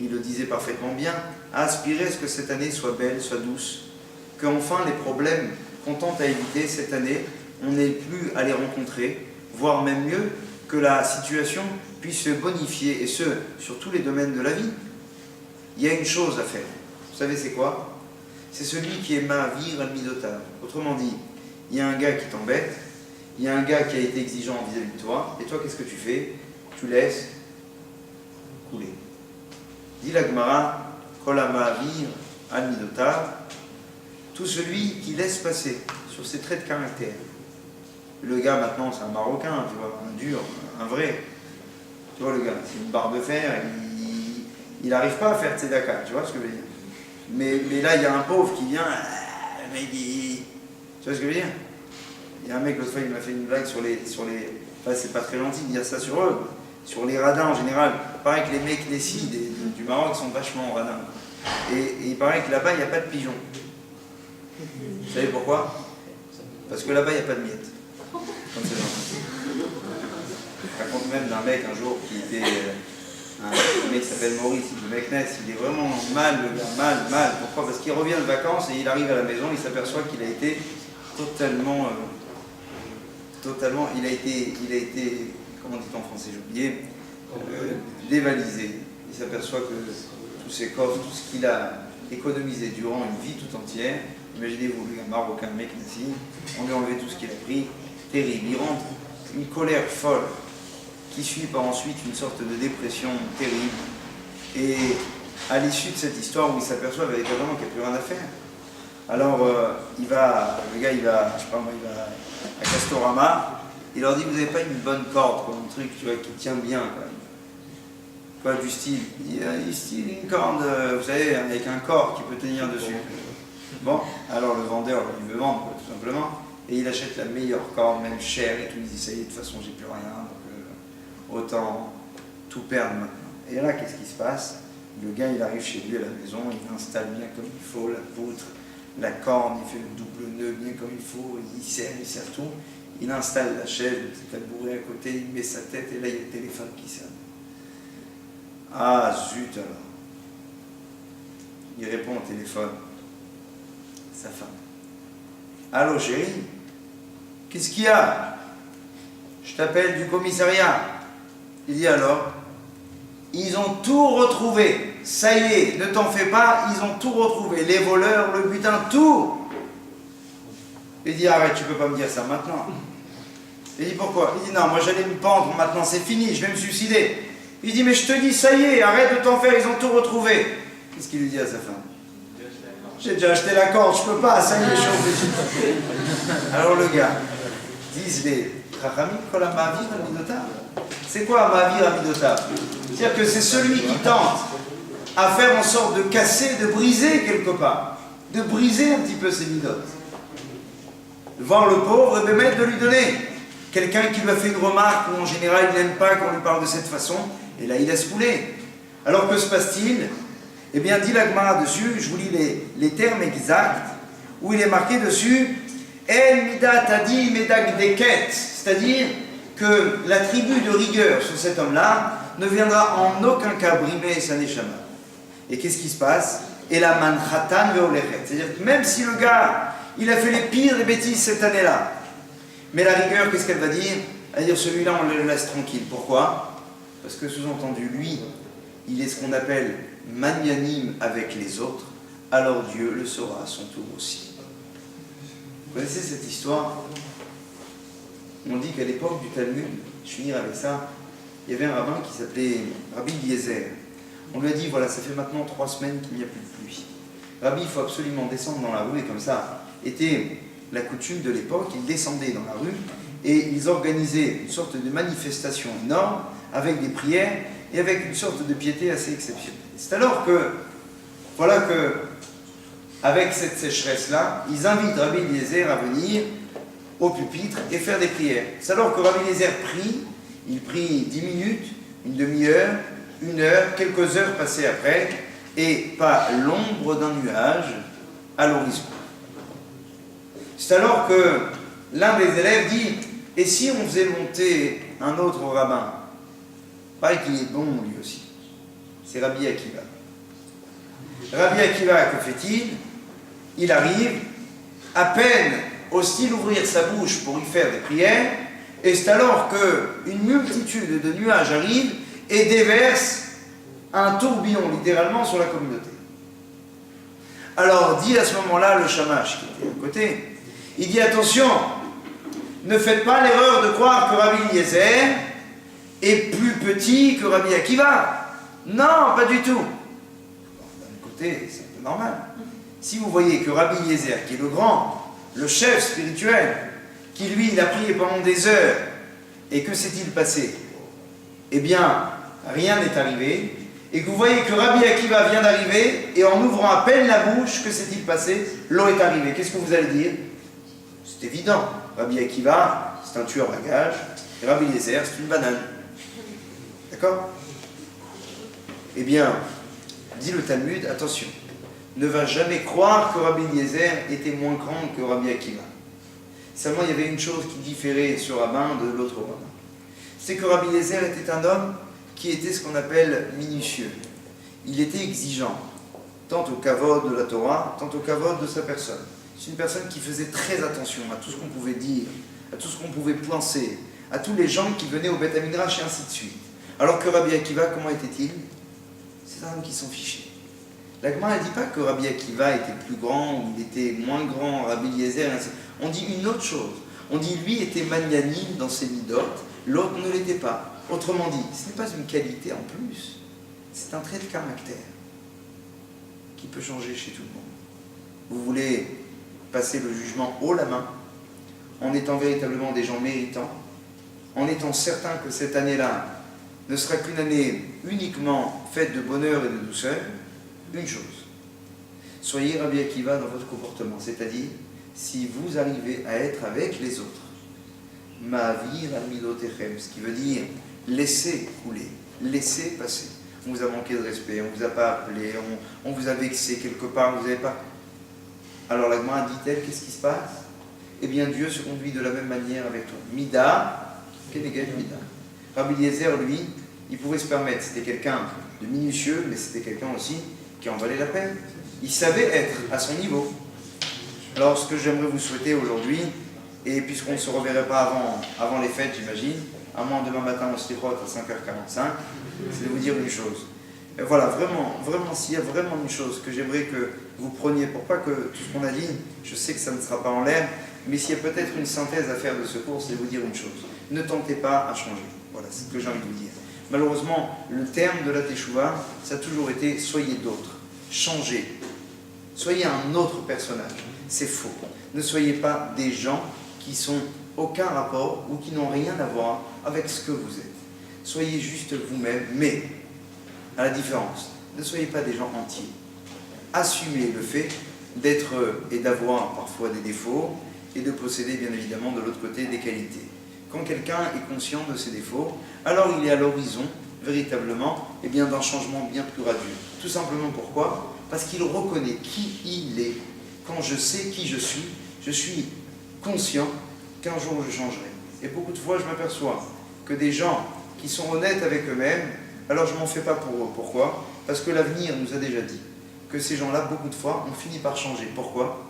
il le disait parfaitement bien, à aspirer à ce que cette année soit belle, soit douce, qu'enfin les problèmes qu'on tente à éviter cette année, on n'ait plus à les rencontrer, voire même mieux, que la situation puisse se bonifier, et ce, sur tous les domaines de la vie. Il y a une chose à faire. Vous savez c'est quoi? C'est celui qui est ma'avir al-midotav. Autrement dit, il y a un gars qui t'embête, il y a un gars qui a été exigeant vis-à-vis de toi, et toi qu'est-ce que tu fais? Tu laisses couler. Dit la Gemara, kol ha'ma'avir al-midotav, tout celui qui laisse passer sur ses traits de caractère. Le gars maintenant c'est un Marocain, tu vois, un dur, un vrai. Tu vois le gars, c'est une barre de fer, il n'arrive pas à faire tzedaka, tu vois ce que je veux dire. Mais là il y a un pauvre qui vient, le mec tu vois ce que je veux dire. Il y a un mec l'autre fois il m'a fait une blague sur les enfin c'est pas très gentil de dire ça sur eux, sur les radins en général. Il paraît que les mecs décident du Maroc sont vachement radins. Et il paraît que là-bas il n'y a pas de pigeons. Vous savez pourquoi? Parce que là-bas il n'y a pas de miettes. Comme c'est gentil. Je raconte même d'un mec un jour qui était un mec qui s'appelle Maurice, le mec Ness, il est vraiment mal le gars, mal. Pourquoi? Parce qu'il revient de vacances et il arrive à la maison, il s'aperçoit qu'il a été totalement, il a été, comment dit en français, j'ai oublié, dévalisé. Il s'aperçoit que tous ses coffres, tout ce qu'il a économisé durant une vie tout entière, imaginez-vous, le gars marocain, mec Nessi, on lui a enlevé tout ce qu'il a pris, terrible, il rentre une colère folle, qui suit par ensuite une sorte de dépression terrible. Et à l'issue de cette histoire où il s'aperçoit véritablement qu'il n'y a plus rien à faire, alors le gars il va, je sais pas moi, il va à Castorama, il leur dit vous n'avez pas une bonne corde, quoi, un truc tu vois, qui tient bien, quoi, du style, une corde, vous savez, avec un corps qui peut tenir dessus. Bon, alors le vendeur il veut vendre, quoi, tout simplement, et il achète la meilleure corde, même chère, et tout, il dit ça y est, de toute façon j'ai plus rien. Autant tout perdre maintenant. Et là, qu'est-ce qui se passe? Le gars, il arrive chez lui à la maison, il installe bien comme il faut la poutre, la corne, il fait le double nœud bien comme il faut, il serre tout. Il installe la chaise, le petit tabouret à côté, il met sa tête et là, il y a le téléphone qui sonne. Ah, zut alors. Il répond au téléphone. Sa femme. Allô, chérie? Qu'est-ce qu'il y a? Je t'appelle du commissariat. Il dit alors, ils ont tout retrouvé. Ça y est, ne t'en fais pas, ils ont tout retrouvé. Les voleurs, le butin, tout. Il dit arrête, tu peux pas me dire ça maintenant. Il dit pourquoi? Il dit non, moi j'allais me pendre, maintenant c'est fini, je vais me suicider. Il dit mais je te dis ça y est, arrête de t'en faire, ils ont tout retrouvé. Qu'est-ce qu'il lui dit à sa femme? J'ai déjà acheté la corde, je peux pas, ça y est, je Alors le gars, disent les Chachamim, kol ha'ma'avir al-midotav. C'est quoi ma'avir al-midotav? C'est-à-dire que c'est celui qui tente à faire en sorte de casser, de briser quelque part, de briser un petit peu ses midotes. De voir le pauvre et de lui donner. Quelqu'un qui lui a fait une remarque où en général il n'aime pas qu'on lui parle de cette façon, et là il laisse couler. Alors que se passe-t-il? Eh bien, dit la Gemara dessus, je vous lis les termes exacts, où il est marqué dessus El midat adi medak deket, c'est-à-dire que la tribu de rigueur sur cet homme-là ne viendra en aucun cas brimer sa neshama. Et qu'est-ce qui se passe? Et la manchatan veolechet, c'est-à-dire que même si le gars, il a fait les pires des bêtises cette année-là, mais la rigueur, qu'est-ce qu'elle va dire? Elle va dire celui-là, on le laisse tranquille. Pourquoi? Parce que sous-entendu, lui, il est ce qu'on appelle magnanime avec les autres, alors Dieu le sera à son tour aussi. Vous connaissez cette histoire? On dit qu'à l'époque du Talmud, je finirai avec ça, il y avait un rabbin qui s'appelait Rabbi Eliezer. On lui a dit, voilà, ça fait maintenant 3 semaines qu'il n'y a plus de pluie. Rabbi, il faut absolument descendre dans la rue, et comme ça était la coutume de l'époque, ils descendaient dans la rue et ils organisaient une sorte de manifestation énorme avec des prières et avec une sorte de piété assez exceptionnelle. C'est alors que, voilà que, avec cette sécheresse-là, ils invitent Rabbi Eliezer à venir au pupitre et faire des prières. C'est alors que Rabbi Eliezer prie, il prie 10 minutes, une demi-heure, une heure, quelques heures passées après, et pas l'ombre d'un nuage à l'horizon. C'est alors que l'un des élèves dit, et si on faisait monter un autre rabbin? Pareil qu'il est bon lui aussi. C'est Rabbi Akiva. Rabbi Akiva, que fait-il? Il arrive, à peine ose-t-il ouvrir sa bouche pour y faire des prières, et c'est alors qu'une multitude de nuages arrivent et déversent un tourbillon, littéralement, sur la communauté. Alors, dit à ce moment-là le shamash, qui était à côté, il dit, attention, ne faites pas l'erreur de croire que Rabbi Eliezer est plus petit que Rabbi Akiva. Non, pas du tout. D'un côté, c'est un peu normal. Si vous voyez que Rabbi Eliezer, qui est le grand, le chef spirituel, qui lui, il a prié pendant des heures, et que s'est-il passé? Eh bien, rien n'est arrivé, et que vous voyez que Rabbi Akiva vient d'arriver, et en ouvrant à peine la bouche, que s'est-il passé? L'eau est arrivée. Qu'est-ce que vous allez dire? C'est évident. Rabbi Akiva, c'est un tueur à gages, et Rabbi Eliezer, c'est une banane. D'accord? Eh bien, dit le Talmud, attention, ne va jamais croire que Rabbi Eliezer était moins grand que Rabbi Akiva. Seulement, il y avait une chose qui différait ce rabbin de l'autre rabbin. C'est que Rabbi Eliezer était un homme qui était ce qu'on appelle minutieux. Il était exigeant, tant au kavod de la Torah, tant au kavod de sa personne. C'est une personne qui faisait très attention à tout ce qu'on pouvait dire, à tout ce qu'on pouvait penser, à tous les gens qui venaient au Beth Midrash et ainsi de suite. Alors que Rabbi Akiva, comment était-il? C'est un homme qui s'en fichait. La Gemara ne dit pas que Rabbi Akiva était plus grand ou il était moins grand, Rabbi Eliezer, on dit une autre chose. On dit lui était magnanime dans ses midotes, l'autre ne l'était pas. Autrement dit, ce n'est pas une qualité en plus, c'est un trait de caractère qui peut changer chez tout le monde. Vous voulez passer le jugement haut la main, en étant véritablement des gens méritants, en étant certain que cette année-là ne sera qu'une année uniquement faite de bonheur et de douceur, une chose. Soyez Rabbi Akiva dans votre comportement, c'est-à-dire, si vous arrivez à être avec les autres, ma'avir al-midotechem, ce qui veut dire laissez couler, laissez passer. On vous a manqué de respect, on vous a pas appelé, on vous a vexé quelque part, vous n'avez pas... Alors la Gemara dit-elle, qu'est-ce qui se passe? Eh bien Dieu se conduit de la même manière avec toi. Mida, keneged mida. Rabbi Eliezer, lui, il pouvait se permettre, c'était quelqu'un de minutieux, mais c'était quelqu'un aussi qui en valait la peine. Il savait être à son niveau. Alors ce que j'aimerais vous souhaiter aujourd'hui, et puisqu'on ne se reverrait pas avant les fêtes, j'imagine, à moins demain matin au Slichot à 5h45, c'est de vous dire une chose. Et voilà, vraiment, s'il y a vraiment une chose que j'aimerais que vous preniez, pour pas que tout ce qu'on a dit, je sais que ça ne sera pas en l'air, mais s'il y a peut-être une synthèse à faire de ce cours, c'est de vous dire une chose. Ne tentez pas à changer. Voilà, c'est ce que j'ai envie de vous dire. Malheureusement, le terme de la Teshuvah, ça a toujours été « soyez d'autres », changez, soyez un autre personnage. C'est faux. Ne soyez pas des gens qui sont aucun rapport ou qui n'ont rien à voir avec ce que vous êtes. Soyez juste vous-même, mais à la différence, ne soyez pas des gens entiers. Assumez le fait d'être et d'avoir parfois des défauts et de posséder bien évidemment de l'autre côté des qualités. Quand quelqu'un est conscient de ses défauts, alors il est à l'horizon véritablement d'un changement bien plus radieux. Tout simplement pourquoi? Parce qu'il reconnaît qui il est. Quand je sais qui je suis conscient qu'un jour je changerai. Et beaucoup de fois je m'aperçois que des gens qui sont honnêtes avec eux-mêmes, alors je ne m'en fais pas pour eux. Pourquoi? Parce que l'avenir nous a déjà dit que ces gens-là, beaucoup de fois, ont fini par changer. Pourquoi?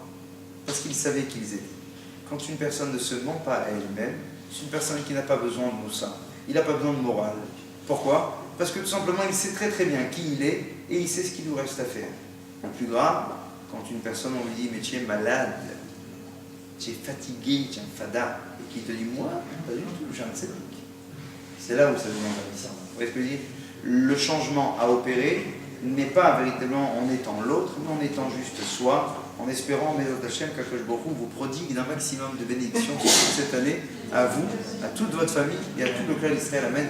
Parce qu'ils savaient qui ils étaient. Quand une personne ne se ment pas à elle-même, c'est une personne qui n'a pas besoin de moussa, il n'a pas besoin de morale. Pourquoi? Parce que tout simplement, il sait très très bien qui il est et il sait ce qu'il nous reste à faire. Le plus grave, quand une personne, on lui dit « mais tu es malade, tu es fatigué, tu es un fada », et qu'il te dit « moi, pas du tout, j'ai un tzeddik ». C'est là où ça devient intéressant. Vous voyez ce que je veux dire? Le changement à opérer mais pas véritablement en étant l'autre, mais en étant juste soi, en espérant, Bezrat Hashem, qu'Akadosh Baruch Hu vous prodigue d'un maximum de bénédictions cette année, à vous, à toute votre famille et à tout le clan d'Israël. Amen.